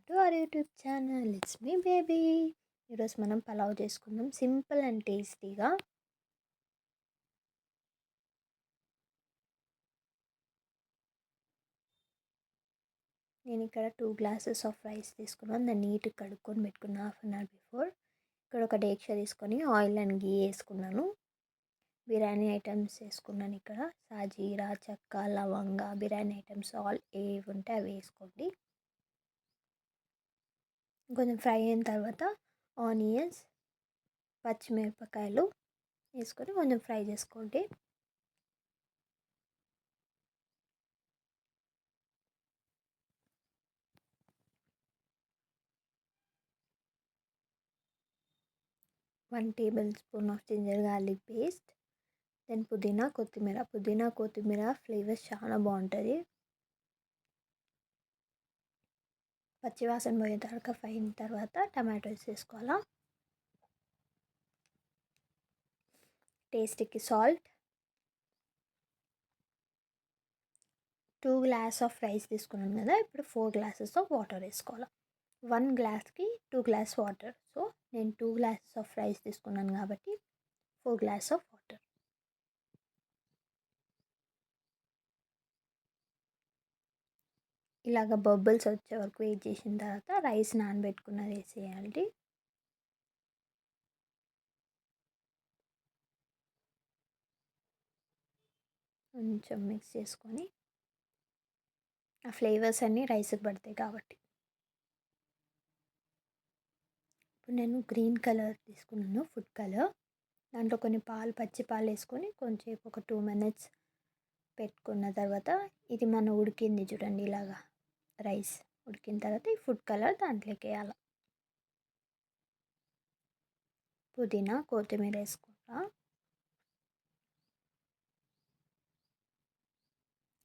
To our YouTube channel. It's me baby. ఈరోజు మనం పలావ్ చేసుకుందాం, సింపుల్ అండ్ టేస్టీగా. నేను ఇక్కడ 2 గ్లాసెస్ ఆఫ్ రైస్ తీసుకున్నాను. దాన్ని నీట్గా కడుక్కొని పెట్టుకున్న హాఫ్ అన్ అవర్ బిఫోర్. ఇక్కడ ఒక డేక్ష తీసుకొని ఆయిల్ అండ్ గీ వేసుకున్నాను. బిర్యానీ ఐటమ్స్ వేసుకున్నాను. ఇక్కడ సాజీరా, చెక్క, లవంగా, బిర్యానీ ఐటమ్స్ ఆల్ ఏవి ఉంటే అవి వేసుకోండి. కొంచెం ఫ్రై అయిన తర్వాత ఆనియన్స్, పచ్చిమిరపకాయలు వేసుకొని కొంచెం ఫ్రై చేసుకోండి. One tablespoon of ginger garlic paste, then పుదీనా కొత్తిమీర ఫ్లేవర్స్ చాలా బాగుంటుంది. పచ్చివాసన పోయేదాకా ఫ్రై అయిన తర్వాత టమాటోస్ వేసుకోవాలా. టేస్ట్కి సాల్ట్. 2 గ్లాస్ ఆఫ్ రైస్ తీసుకున్నాను కదా, ఇప్పుడు 4 గ్లాసెస్ ఆఫ్ వాటర్ వేసుకోవాలి. 1 గ్లాస్కి 2 గ్లాస్ వాటర్. సో నేను 2 గ్లాసెస్ ఆఫ్ రైస్ తీసుకున్నాను కాబట్టి 4 గ్లాస్ ఆఫ్ వాటర్. ఇలాగ బబుల్స్ వచ్చే వరకు వెయిట్ చేసిన తర్వాత రైస్ నానబెట్టుకున్నది వేసేయాలి. కొంచెం మిక్స్ చేసుకొని, ఆ ఫ్లేవర్స్ అన్నీ రైస్కి పడతాయి కాబట్టి. ఇప్పుడు నేను గ్రీన్ కలర్ తీసుకున్నాను, ఫుడ్ కలర్. దాంట్లో కొన్ని పచ్చి పాలు వేసుకొని కొంచెం ఒక 2 minutes పెట్టుకున్న తర్వాత ఇది మన ఉడికింది చూడండి, ఇలాగా రైస్ ఉడికిన తర్వాత ఈ ఫుడ్ కలర్ దాంట్లోకి వేయాలి. పుదీనా, కొత్తిమీర వేసుకుంటా.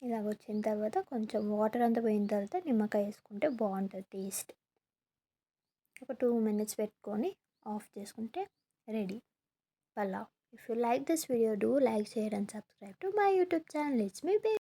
ఇలాగ వచ్చిన తర్వాత కొంచెం వాటర్ అంతా పోయిన తర్వాత నిమ్మకాయ వేసుకుంటే బాగుంటుంది టేస్ట్. ఒక 2 minutes పెట్టుకొని ఆఫ్ చేసుకుంటే ready pulao. If you like this video, do like, share and subscribe to my YouTube channel. It's me baby.